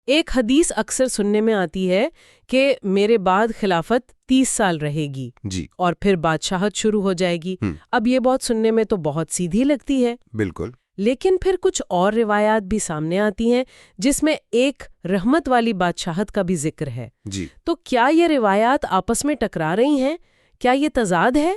ایک حدیث اکثر سننے میں آتی ہے کہ میرے بعد خلافت 30 سال رہے گی جی اور پھر بادشاہت شروع ہو جائے گی۔ اب یہ بات سننے میں تو بہت سیدھی لگتی ہے، بالکل۔ لیکن پھر کچھ اور روایات بھی سامنے آتی ہیں جس میں ایک رحمت والی بادشاہت کا بھی ذکر ہے۔ جی تو کیا یہ روایات آپس میں ٹکرا رہی ہیں؟ کیا یہ تضاد ہے؟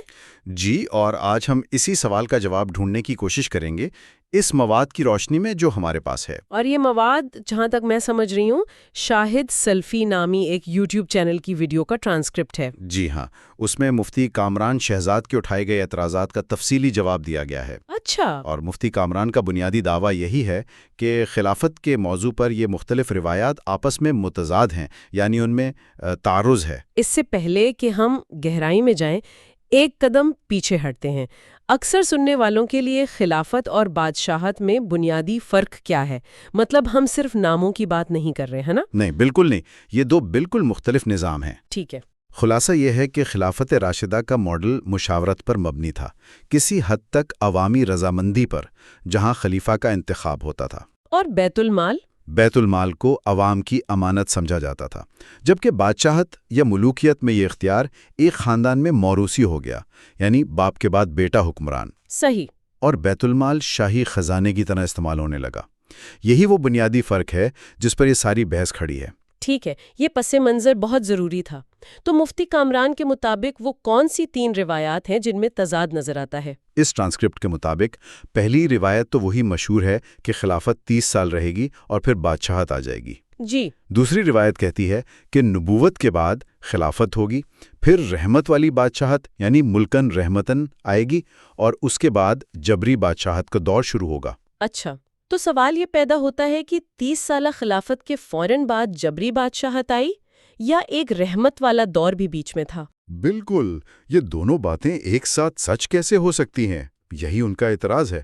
جی، اور آج ہم اسی سوال کا جواب ڈھونڈنے کی کوشش کریں گے اس مواد کی روشنی میں جو ہمارے پاس ہے۔ اور یہ مواد جہاں تک میں سمجھ رہی ہوں شاہد سلفی نامی ایک یوٹیوب چینل کی ویڈیو کا ٹرانسکرپٹ ہے۔ جی ہاں، اس میں مفتی کامران شہزاد کے اٹھائے گئے اعتراضات کا تفصیلی جواب دیا گیا ہے۔ اچھا۔ اور مفتی کامران کا بنیادی دعویٰ یہی ہے کہ خلافت کے موضوع پر یہ مختلف روایات آپس میں متضاد ہیں، یعنی ان میں تعارض ہے۔ اس سے پہلے کہ ہم گہرائی میں جائیں ایک قدم پیچھے ہٹتے ہیں۔ اکثر سننے والوں کے لیے خلافت اور بادشاہت میں بنیادی فرق کیا ہے؟ مطلب ہم صرف ناموں کی بات نہیں کر رہے ہیں نا؟ نہیں، بالکل نہیں، یہ دو بالکل مختلف نظام ہیں۔ ٹھیک ہے۔ خلاصہ یہ ہے کہ خلافت راشدہ کا ماڈل مشاورت پر مبنی تھا، کسی حد تک عوامی رضامندی پر، جہاں خلیفہ کا انتخاب ہوتا تھا۔ اور بیت المال کو عوام کی امانت سمجھا جاتا تھا، جبکہ بادشاہت یا ملوکیت میں یہ اختیار ایک خاندان میں موروثی ہو گیا، یعنی باپ کے بعد بیٹا حکمران۔ صحیح۔ اور بیت المال شاہی خزانے کی طرح استعمال ہونے لگا۔ یہی وہ بنیادی فرق ہے جس پر یہ ساری بحث کھڑی ہے۔ ٹھیک ہے، یہ پس منظر بہت ضروری تھا۔ تو مفتی کامران کے مطابق وہ کون سی 3 روایات ہیں جن میں تضاد نظر آتا ہے؟ اس ٹرانسکرپٹ کے مطابق پہلی روایت تو وہی مشہور ہے کہ خلافت 30 سال رہے گی اور پھر بادشاہت آ جائے گی۔ جی۔ دوسری روایت کہتی ہے کہ نبوت کے بعد خلافت ہوگی، پھر رحمت والی بادشاہت یعنی ملکن رحمتن آئے گی، اور اس کے بعد جبری بادشاہت کا دور شروع ہوگا۔ اچھا، تو سوال یہ پیدا ہوتا ہے کہ 30 سالہ خلافت کے فوراً بعد جبری بادشاہت آئی یا ایک رحمت والا دور بھی بیچ میں تھا؟ بالکل، یہ دونوں باتیں ایک ساتھ سچ کیسے ہو سکتی ہیں؟ یہی ان کا اعتراض ہے۔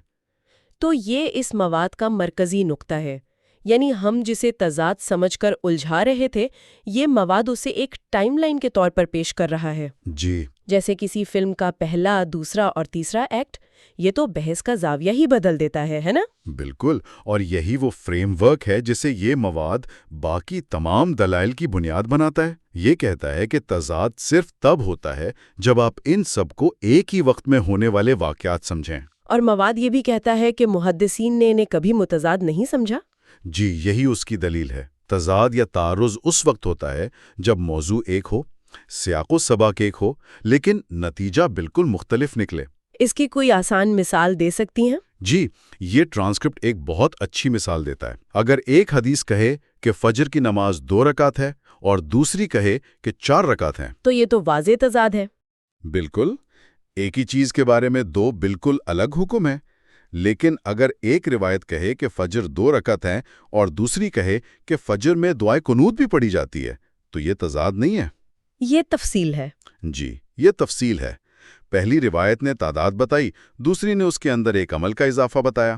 تو یہ اس مواد کا مرکزی نقطہ ہے، یعنی ہم جسے تضاد سمجھ کر الجھا رہے تھے، یہ مواد اسے ایک ٹائم لائن کے طور پر پیش کر رہا ہے۔ جی، جیسے کسی فلم کا پہلا، دوسرا اور تیسرا ایکٹ، یہ تو بحث کا زاویہ ہی بدل دیتا ہے نا؟ بالکل، اور یہی وہ فریم ورک ہے جسے یہ مواد باقی تمام دلائل کی بنیاد بناتا ہے۔ یہ کہتا ہے کہ تضاد صرف تب ہوتا ہے جب آپ ان سب کو ایک ہی وقت میں ہونے والے واقعات سمجھیں۔ اور مواد یہ بھی کہتا ہے کہ محدثین نے انہیں کبھی متضاد نہیں سمجھا۔ جی، یہی اس کی دلیل ہے۔ تضاد یا تعارض اس وقت ہوتا ہے جب موضوع ایک ہو، سیاق و سباق ایک ہو، لیکن نتیجہ بالکل مختلف نکلے۔ اس کی کوئی آسان مثال دے سکتی ہیں؟ جی، یہ ٹرانسکرپٹ ایک بہت اچھی مثال دیتا ہے۔ اگر ایک حدیث کہے کہ فجر کی نماز 2 رکعت ہے اور دوسری کہے کہ 4 رکعت ہیں، تو یہ تو واضح تضاد ہے۔ بالکل، ایک ہی چیز کے بارے میں 2 بالکل الگ حکم ہیں۔ لیکن اگر ایک روایت کہے کہ فجر 2 رکعت ہیں اور دوسری کہے کہ فجر میں دعائے قنوت بھی پڑھی جاتی ہے، تو یہ تضاد نہیں ہے۔ یہ تفصیل ہے۔ جی، یہ تفصیل ہے۔ پہلی روایت نے تعداد بتائی، دوسری نے اس کے اندر ایک عمل کا اضافہ بتایا۔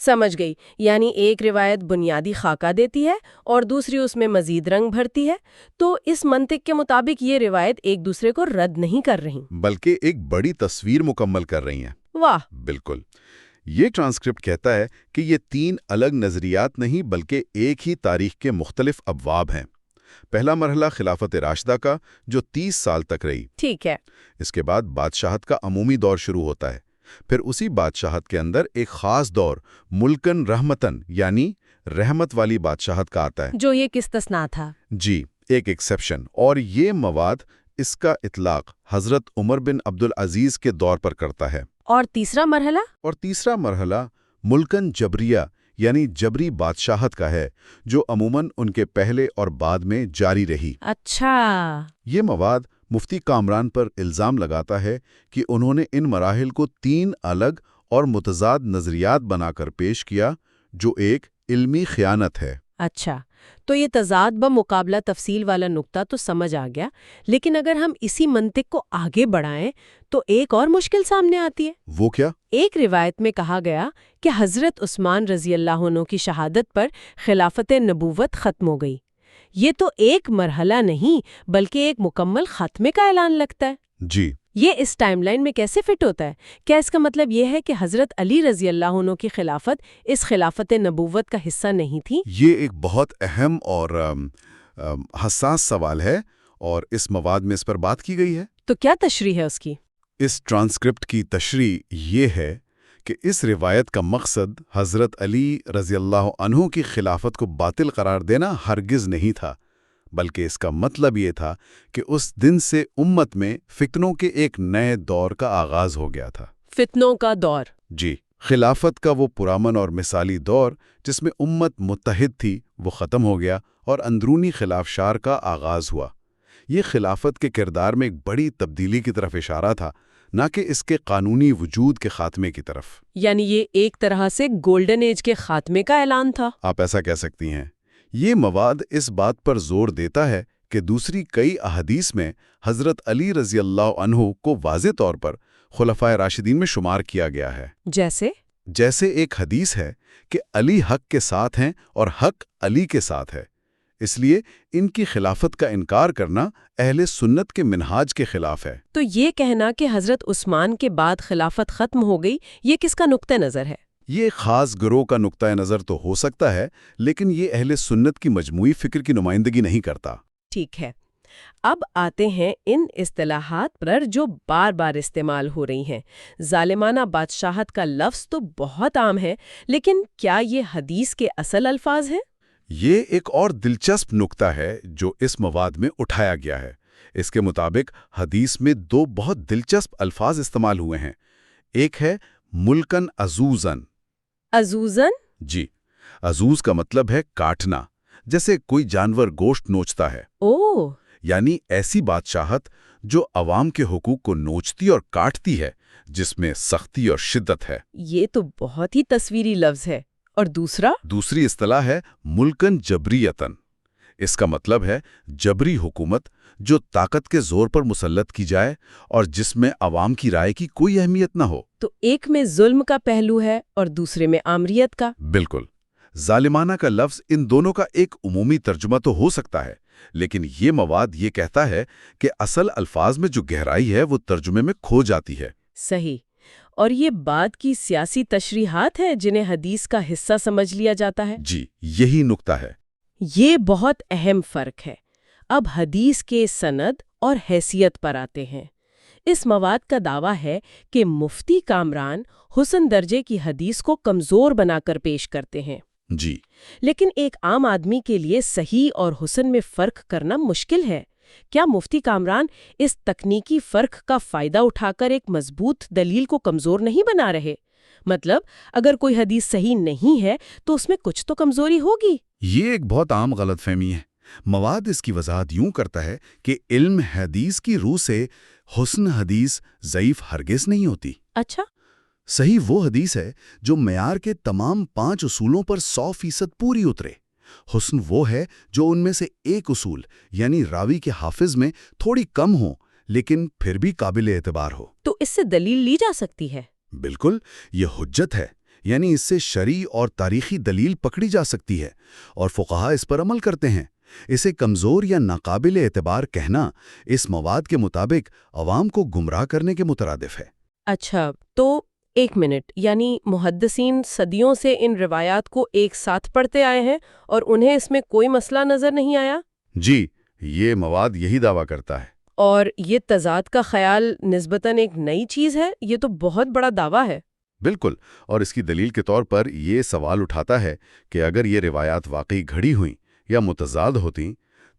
سمجھ گئی، یعنی ایک روایت بنیادی خاکہ دیتی ہے اور دوسری اس میں مزید رنگ بھرتی ہے۔ تو اس منطق کے مطابق یہ روایت ایک دوسرے کو رد نہیں کر رہی، بلکہ ایک بڑی تصویر مکمل کر رہی ہیں۔ واہ! بالکل۔ یہ ٹرانسکرپٹ کہتا ہے کہ یہ 3 الگ نظریات نہیں بلکہ ایک ہی تاریخ کے مختلف ابواب ہیں۔ پہلا مرحلہ خلافت راشدہ کا، جو 30 سال تک رہی۔ ٹھیک ہے۔ اس کے بعد بادشاہت کا عمومی دور شروع ہوتا ہے۔ پھر اسی بادشاہت کے اندر ایک خاص دور ملکن رحمتن یعنی رحمت والی بادشاہت کا آتا ہے، جو یہ استثناء تھا۔ جی، ایک ایکسیپشن۔ اور یہ مواد اس کا اطلاق حضرت عمر بن عبدالعزیز کے دور پر کرتا ہے۔ اور تیسرا مرحلہ؟ اور تیسرا مرحلہ ملکن جبریہ یعنی جبری بادشاہت کا ہے، جو عموماً ان کے پہلے اور بعد میں جاری رہی۔ اچھا۔ یہ مواد مفتی کامران پر الزام لگاتا ہے کہ انہوں نے ان مراحل کو 3 الگ اور متضاد نظریات بنا کر پیش کیا، جو ایک علمی خیانت ہے۔ اچھا، تو یہ تضاد بمقابلہ تفصیل والا نقطہ تو سمجھ آ گیا، لیکن اگر ہم اسی منطق کو آگے بڑھائیں تو ایک اور مشکل سامنے آتی ہے۔ وہ کیا؟ ایک روایت میں کہا گیا کہ حضرت عثمان رضی اللہ عنہ کی شہادت پر خلافت نبوت ختم ہو گئی۔ یہ تو ایک مرحلہ نہیں بلکہ ایک مکمل خاتمے کا اعلان لگتا ہے۔ جی، یہ اس ٹائم لائن میں کیسے فٹ ہوتا ہے؟ کیا اس کا مطلب یہ ہے کہ حضرت علی رضی اللہ عنہ کی خلافت اس خلافت نبوت کا حصہ نہیں تھی؟ یہ ایک بہت اہم اور حساس سوال ہے، اور اس مواد میں اس پر بات کی گئی ہے۔ تو کیا تشریح ہے اس کی؟ اس ٹرانسکرپٹ کی تشریح یہ ہے کہ اس روایت کا مقصد حضرت علی رضی اللہ عنہ کی خلافت کو باطل قرار دینا ہرگز نہیں تھا، بلکہ اس کا مطلب یہ تھا کہ اس دن سے امت میں فتنوں کے ایک نئے دور کا آغاز ہو گیا تھا۔ فتنوں کا دور؟ جی، خلافت کا وہ پرامن اور مثالی دور جس میں امت متحد تھی وہ ختم ہو گیا اور اندرونی خلافشار کا آغاز ہوا۔ یہ خلافت کے کردار میں ایک بڑی تبدیلی کی طرف اشارہ تھا، نہ کہ اس کے قانونی وجود کے خاتمے کی طرف۔ یعنی یہ ایک طرح سے گولڈن ایج کے خاتمے کا اعلان تھا؟ آپ ایسا کہہ سکتی ہیں۔ یہ مواد اس بات پر زور دیتا ہے کہ دوسری کئی احادیث میں حضرت علی رضی اللہ عنہ کو واضح طور پر خلفائے راشدین میں شمار کیا گیا ہے۔ جیسے ایک حدیث ہے کہ علی حق کے ساتھ ہیں اور حق علی کے ساتھ ہے، اس لیے ان کی خلافت کا انکار کرنا اہل سنت کے منہاج کے خلاف ہے۔ تو یہ کہنا کہ حضرت عثمان کے بعد خلافت ختم ہو گئی، یہ کس کا نقطہ نظر ہے؟ یہ خاص گروہ کا نقطہ نظر تو ہو سکتا ہے، لیکن یہ اہل سنت کی مجموعی فکر کی نمائندگی نہیں کرتا۔ ٹھیک ہے، اب آتے ہیں ان اصطلاحات پر جو بار بار استعمال ہو رہی ہیں۔ ظالمانہ بادشاہت کا لفظ تو بہت عام ہے، لیکن کیا یہ حدیث کے اصل الفاظ ہیں؟ یہ ایک اور دلچسپ نقطہ ہے جو اس مواد میں اٹھایا گیا ہے۔ اس کے مطابق حدیث میں دو بہت دلچسپ الفاظ استعمال ہوئے ہیں۔ ایک ہے ملکن عزوزن۔ عزوزن؟ جی، عزوز کا مطلب ہے کاٹنا، جیسے کوئی جانور گوشت نوچتا ہے۔ اوہ! یعنی ایسی بادشاہت جو عوام کے حقوق کو نوچتی اور کاٹتی ہے، جس میں سختی اور شدت ہے۔ یہ تو بہت ہی تصویری لفظ ہے۔ اور دوسری اصطلاح ہے ملکن جبریتن۔ اس کا مطلب ہے جبری حکومت جو طاقت کے زور پر مسلط کی جائے اور جس میں عوام کی رائے کی کوئی اہمیت نہ ہو۔ تو ایک میں ظلم کا پہلو ہے اور دوسرے میں آمریت کا۔ بالکل۔ ظالمانہ کا لفظ ان دونوں کا ایک عمومی ترجمہ تو ہو سکتا ہے، لیکن یہ مواد یہ کہتا ہے کہ اصل الفاظ میں جو گہرائی ہے وہ ترجمے میں کھو جاتی ہے۔ صحیح۔ اور یہ بات کی سیاسی تشریحات ہیں جنہیں حدیث کا حصہ سمجھ لیا جاتا ہے؟ جی، یہی نقطہ ہے۔ یہ بہت اہم فرق ہے۔ اب حدیث کے سند اور حیثیت پر آتے ہیں۔ اس مواد کا دعویٰ ہے کہ مفتی کامران حسن درجے کی حدیث کو کمزور بنا کر پیش کرتے ہیں۔ جی، لیکن ایک عام آدمی کے لیے صحیح اور حسن میں فرق کرنا مشکل ہے۔ کیا مفتی کامران اس تکنیکی فرق کا فائدہ اٹھا کر ایک مضبوط دلیل کو کمزور نہیں بنا رہے؟ مطلب اگر کوئی حدیث صحیح نہیں ہے تو اس میں کچھ تو کمزوری ہوگی۔ یہ ایک بہت عام غلط فہمی ہے۔ مواد اس کی وضاحت یوں کرتا ہے کہ علم حدیث کی روح سے حسن حدیث ضعیف ہرگز نہیں ہوتی۔ اچھا۔ صحیح وہ حدیث ہے جو معیار کے تمام 5 اصولوں پر 100% پوری اترے۔ حسن وہ ہے جو ان میں سے ایک اصول یعنی راوی کے حافظ میں تھوڑی کم ہو لیکن پھر بھی قابل اعتبار ہو۔ تو اس سے دلیل لی جا سکتی ہے؟ بالکل، یہ حجت ہے، یعنی اس سے شرعی اور تاریخی دلیل پکڑی جا سکتی ہے اور فقہا اس پر عمل کرتے ہیں۔ اسے کمزور یا ناقابل اعتبار کہنا اس مواد کے مطابق عوام کو گمراہ کرنے کے مترادف ہے۔ اچھا، تو ایک منٹ، یعنی محدثین صدیوں سے ان روایات کو ایک ساتھ پڑھتے آئے ہیں اور انہیں اس میں کوئی مسئلہ نظر نہیں آیا؟ جی، یہ مواد یہی دعویٰ کرتا ہے۔ اور یہ تضاد کا خیال نسبتاً ایک نئی چیز ہے؟ یہ تو بہت بڑا دعویٰ ہے۔ بالکل، اور اس کی دلیل کے طور پر یہ سوال اٹھاتا ہے کہ اگر یہ روایات واقعی گھڑی ہوئیں یا متضاد ہوتیں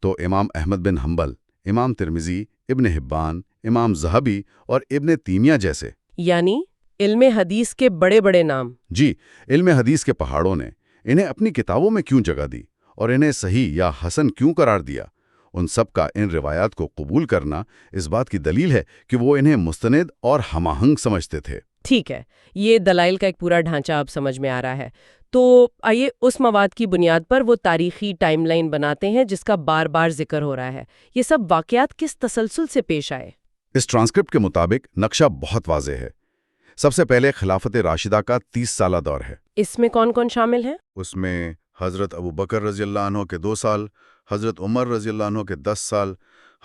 تو امام احمد بن حنبل، امام ترمذی، ابن حبان، امام ذہبی اور ابن تیمیہ جیسے، یعنی علم حدیث کے بڑے بڑے نام، جی، علم حدیث کے پہاڑوں نے انہیں اپنی کتابوں میں کیوں جگہ دی اور انہیں صحیح یا حسن کیوں قرار دیا، ان سب کا ان روایات کو قبول کرنا اس بات کی دلیل ہے کہ وہ انہیں مستند اور ہم آہنگ سمجھتے تھے۔ ٹھیک ہے، یہ دلائل کا ایک پورا ڈھانچہ اب سمجھ میں آ رہا ہے۔ تو آئیے اس مواد کی بنیاد پر وہ تاریخی ٹائم لائن بناتے ہیں جس کا بار بار ذکر ہو رہا ہے۔ یہ سب واقعات کس تسلسل سے پیش آئے؟ اس ٹرانسکرپٹ کے مطابق نقشہ بہت واضح ہے۔ سب سے پہلے خلافت راشدہ کا 30 سالہ دور ہے۔ اس میں کون کون شامل ہیں؟ اس میں حضرت ابو بکر رضی اللہ عنہ کے 2 سال، حضرت عمر رضی اللہ عنہ کے 10 سال،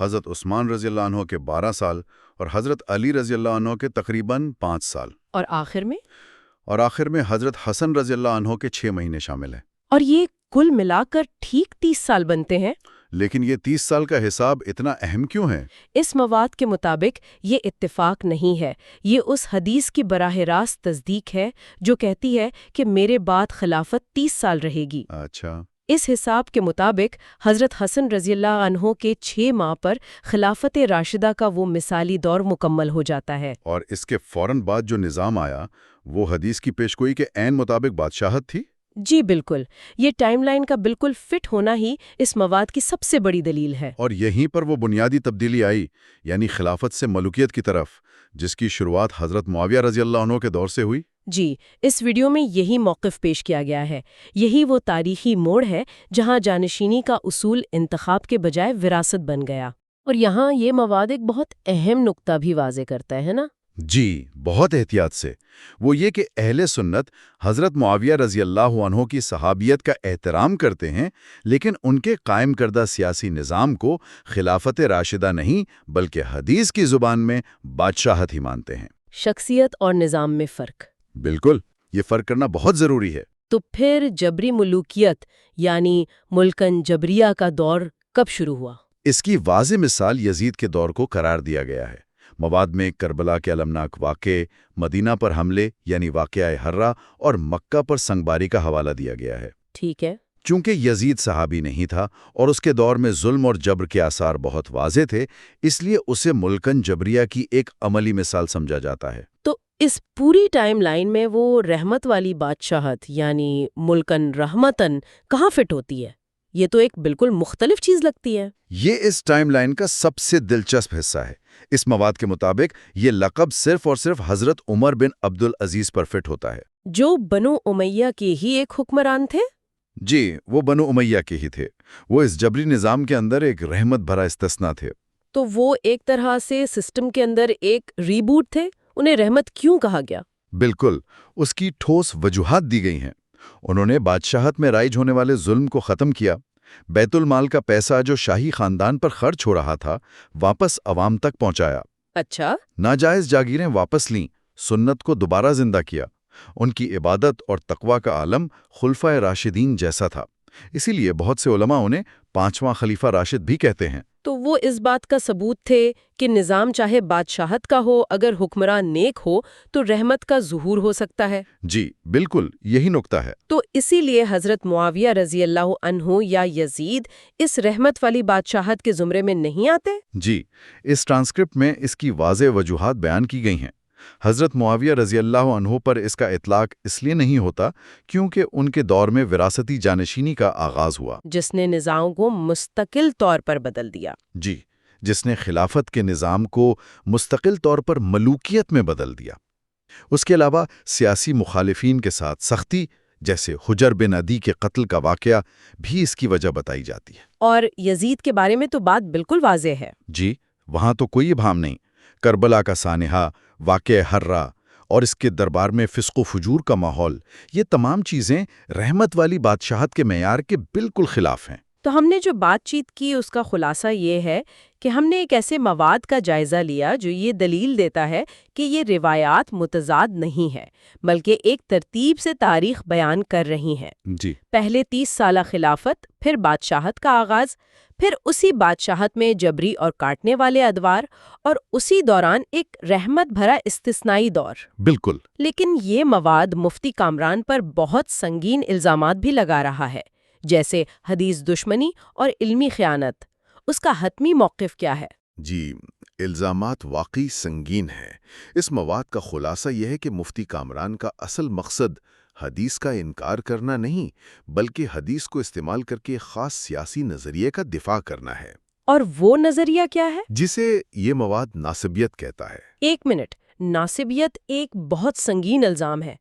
حضرت عثمان رضی اللہ عنہ کے 12 سال اور حضرت علی رضی اللہ عنہ کے تقریباً 5 سال، اور آخر میں حضرت حسن رضی اللہ عنہ کے 6 مہینے شامل ہیں۔ اور یہ کل ملا کر ٹھیک 30 سال بنتے ہیں۔ لیکن یہ 30 سال کا حساب اتنا اہم کیوں ہے؟ اس مواد کے مطابق یہ اتفاق نہیں ہے، یہ اس حدیث کی براہ راست تصدیق ہے جو کہتی ہے کہ میرے بعد خلافت 30 سال رہے گی۔ اچھا، اس حساب کے مطابق حضرت حسن رضی اللہ عنہ کے 6 ماہ پر خلافت راشدہ کا وہ مثالی دور مکمل ہو جاتا ہے۔ اور اس کے فوراً بعد جو نظام آیا وہ حدیث کی پیشگوئی کے عین مطابق بادشاہت تھی؟ جی بالکل، یہ ٹائم لائن کا بالکل فٹ ہونا ہی اس مواد کی سب سے بڑی دلیل ہے۔ اور یہیں پر وہ بنیادی تبدیلی آئی، یعنی خلافت سے ملوکیت کی طرف، جس کی شروعات حضرت معاویہ رضی اللہ عنہ کے دور سے ہوئی۔ جی، اس ویڈیو میں یہی موقف پیش کیا گیا ہے۔ یہی وہ تاریخی موڑ ہے جہاں جانشینی کا اصول انتخاب کے بجائے وراثت بن گیا۔ اور یہاں یہ مواد ایک بہت اہم نقطہ بھی واضح کرتا ہے نا؟ جی، بہت احتیاط سے۔ وہ یہ کہ اہل سنت حضرت معاویہ رضی اللہ عنہ کی صحابیت کا احترام کرتے ہیں، لیکن ان کے قائم کردہ سیاسی نظام کو خلافت راشدہ نہیں بلکہ حدیث کی زبان میں بادشاہت ہی مانتے ہیں۔ شخصیت اور نظام میں فرق۔ بالکل، یہ فرق کرنا بہت ضروری ہے۔ تو پھر جبری ملوکیت یعنی ملکن جبریہ کا دور کب شروع ہوا؟ اس کی واضح مثال یزید کے دور کو قرار دیا گیا ہے۔ مواد میں کربلا کے المناک واقعے، مدینہ پر حملے یعنی واقعہ حرہ اور مکہ پر سنگباری کا حوالہ دیا گیا ہے۔ ٹھیک ہے۔ چونکہ یزید صحابی نہیں تھا اور اس کے دور میں ظلم اور جبر کے آثار بہت واضح تھے، اس لیے اسے ملکن جبریہ کی ایک عملی مثال سمجھا جاتا ہے۔ تو اس پوری ٹائم لائن میں وہ رحمت والی بادشاہت یعنی ملکن رحمتن کہاں فٹ ہوتی ہے؟ یہ تو ایک بالکل مختلف چیز لگتی ہے۔ یہ اس ٹائم لائن کا سب سے دلچسپ حصہ ہے۔ اس مواد کے مطابق یہ لقب صرف اور صرف حضرت عمر بن عبدالعزیز پر فٹ ہوتا ہے، جو بنو امیہ کے ہی ایک حکمران تھے۔ جی، وہ بنو امیہ کے ہی تھے۔ وہ اس جبری نظام کے اندر ایک رحمت بھرا استثناء تھے۔ تو وہ ایک طرح سے سسٹم کے اندر ایک ریبوٹ تھے۔ انہیں رحمت کیوں کہا گیا؟ بالکل، اس کی ٹھوس وجوہات دی گئی ہیں۔ انہوں نے بادشاہت میں رائج ہونے والے ظلم کو ختم کیا، بیت المال کا پیسہ جو شاہی خاندان پر خرچ ہو رہا تھا واپس عوام تک پہنچایا، اچھا، ناجائز جاگیریں واپس لیں، سنت کو دوبارہ زندہ کیا۔ ان کی عبادت اور تقوی کا عالم خلفائے راشدین جیسا تھا، اسی لیے بہت سے علماء انہیں 5واں خلیفہ راشد بھی کہتے ہیں۔ تو وہ اس بات کا ثبوت تھے کہ نظام چاہے بادشاہت کا ہو، اگر حکمران نیک ہو تو رحمت کا ظہور ہو سکتا ہے۔ جی بالکل، یہی نقطہ ہے۔ تو اسی لیے حضرت معاویہ رضی اللہ عنہ یا یزید اس رحمت والی بادشاہت کے زمرے میں نہیں آتے؟ جی، اس ٹرانسکرپٹ میں اس کی واضح وجوہات بیان کی گئی ہیں۔ حضرت معاویہ رضی اللہ عنہ پر اس کا اطلاق اس لیے نہیں ہوتا کیونکہ ان کے دور میں وراثتی جانشینی کا آغاز ہوا، جس نے نظام کو مستقل طور پر بدل دیا۔ جی، جس نے خلافت کے نظام کو مستقل طور پر ملوکیت میں بدل دیا۔ اس کے علاوہ سیاسی مخالفین کے ساتھ سختی، جیسے حجر بن عدی کے قتل کا واقعہ بھی اس کی وجہ بتائی جاتی ہے۔ اور یزید کے بارے میں تو بات بالکل واضح ہے۔ جی، وہاں تو کوئی ابہام نہیں۔ کربلا کا سانحہ، واقعہ حرہ اور اس کے دربار میں فسق و فجور کا ماحول، یہ تمام چیزیں رحمت والی بادشاہت کے معیار کے بالکل خلاف ہیں۔ تو ہم نے جو بات چیت کی اس کا خلاصہ یہ ہے کہ ہم نے ایک ایسے مواد کا جائزہ لیا جو یہ دلیل دیتا ہے کہ یہ روایات متضاد نہیں ہے بلکہ ایک ترتیب سے تاریخ بیان کر رہی ہیں۔ جی، پہلے 30 سالہ خلافت، پھر بادشاہت کا آغاز، پھر اسی بادشاہت میں جبری اور کاٹنے والے ادوار، اور اسی دوران ایک رحمت بھرا استثنائی دور۔ بالکل۔ لیکن یہ مواد مفتی کامران پر بہت سنگین الزامات بھی لگا رہا ہے، جیسے حدیث دشمنی اور علمی خیانت۔ اس کا حتمی موقف کیا ہے؟ جی، الزامات واقعی سنگین ہیں۔ اس مواد کا خلاصہ یہ ہے کہ مفتی کامران کا اصل مقصد حدیث کا انکار کرنا نہیں، بلکہ حدیث کو استعمال کر کے خاص سیاسی نظریے کا دفاع کرنا ہے۔ اور وہ نظریہ کیا ہے؟ جسے یہ مواد ناسبیت کہتا ہے۔ ایک منٹ، ناسبیت ایک بہت سنگین الزام ہے۔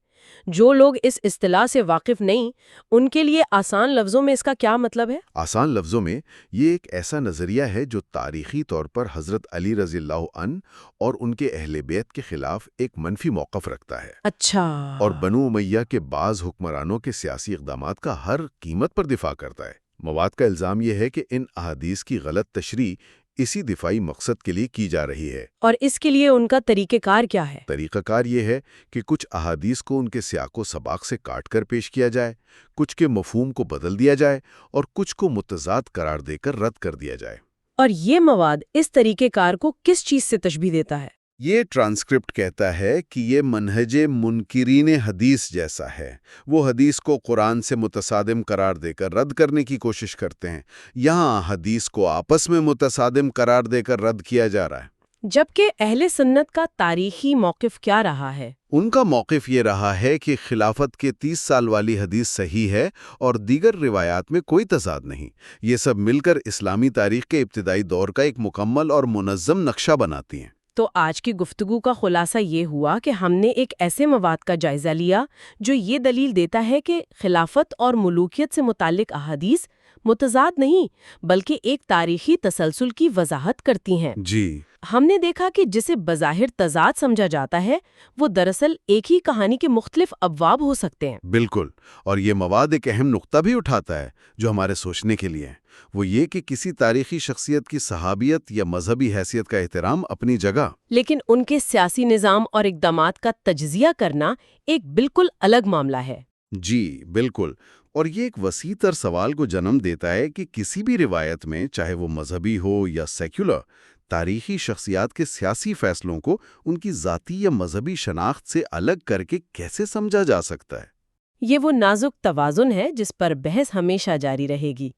جو لوگ اس اصطلاح سے واقف نہیں، ان کے لیے آسان لفظوں میں اس کا کیا مطلب ہے؟ آسان لفظوں میں یہ ایک ایسا نظریہ ہے جو تاریخی طور پر حضرت علی رضی اللہ عنہ اور ان کے اہل بیت کے خلاف ایک منفی موقف رکھتا ہے، اچھا، اور بنو امیہ کے بعض حکمرانوں کے سیاسی اقدامات کا ہر قیمت پر دفاع کرتا ہے۔ مواد کا الزام یہ ہے کہ ان احادیث کی غلط تشریح اسی دفاعی مقصد کے لیے کی جا رہی ہے۔ اور اس کے لیے ان کا طریقہ کار کیا ہے؟ طریقہ کار یہ ہے کہ کچھ احادیث کو ان کے سیاق و سباق سے کاٹ کر پیش کیا جائے، کچھ کے مفہوم کو بدل دیا جائے اور کچھ کو متضاد قرار دے کر رد کر دیا جائے۔ اور یہ مواد اس طریقہ کار کو کس چیز سے تشبیہ دیتا ہے؟ یہ ٹرانسکرپٹ کہتا ہے کہ یہ منہج منکرین حدیث جیسا ہے۔ وہ حدیث کو قرآن سے متصادم قرار دے کر رد کرنے کی کوشش کرتے ہیں۔ یہاں حدیث کو آپس میں متصادم قرار دے کر رد کیا جا رہا ہے۔ جبکہ اہل سنت کا تاریخی موقف کیا رہا ہے؟ ان کا موقف یہ رہا ہے کہ خلافت کے 30 سال والی حدیث صحیح ہے اور دیگر روایات میں کوئی تضاد نہیں۔ یہ سب مل کر اسلامی تاریخ کے ابتدائی دور کا ایک مکمل اور منظم نقشہ بناتی ہیں۔ تو آج کی گفتگو کا خلاصہ یہ ہوا کہ ہم نے ایک ایسے مواد کا جائزہ لیا جو یہ دلیل دیتا ہے کہ خلافت اور ملوکیت سے متعلق احادیث متضاد نہیں بلکہ ایک تاریخی تسلسل کی وضاحت کرتی ہیں۔ جی، ہم نے دیکھا کہ جسے بظاہر تضاد سمجھا جاتا ہے وہ دراصل ایک ہی کہانی کے مختلف ابواب ہو سکتے ہیں۔ بالکل، اور یہ مواد ایک اہم نقطہ بھی اٹھاتا ہے جو ہمارے سوچنے کے لیے ہے۔ وہ یہ کہ کسی تاریخی شخصیت کی صحابیت یا مذہبی حیثیت کا احترام اپنی جگہ، لیکن ان کے سیاسی نظام اور اقدامات کا تجزیہ کرنا ایک بالکل الگ معاملہ ہے۔ جی بالکل، اور یہ ایک وسیع تر سوال کو جنم دیتا ہے کہ کسی بھی روایت میں، چاہے وہ مذہبی ہو یا سیکولر، تاریخی شخصیات کے سیاسی فیصلوں کو ان کی ذاتی یا مذہبی شناخت سے الگ کر کے کیسے سمجھا جا سکتا ہے۔ یہ وہ نازک توازن ہے جس پر بحث ہمیشہ جاری رہے گی۔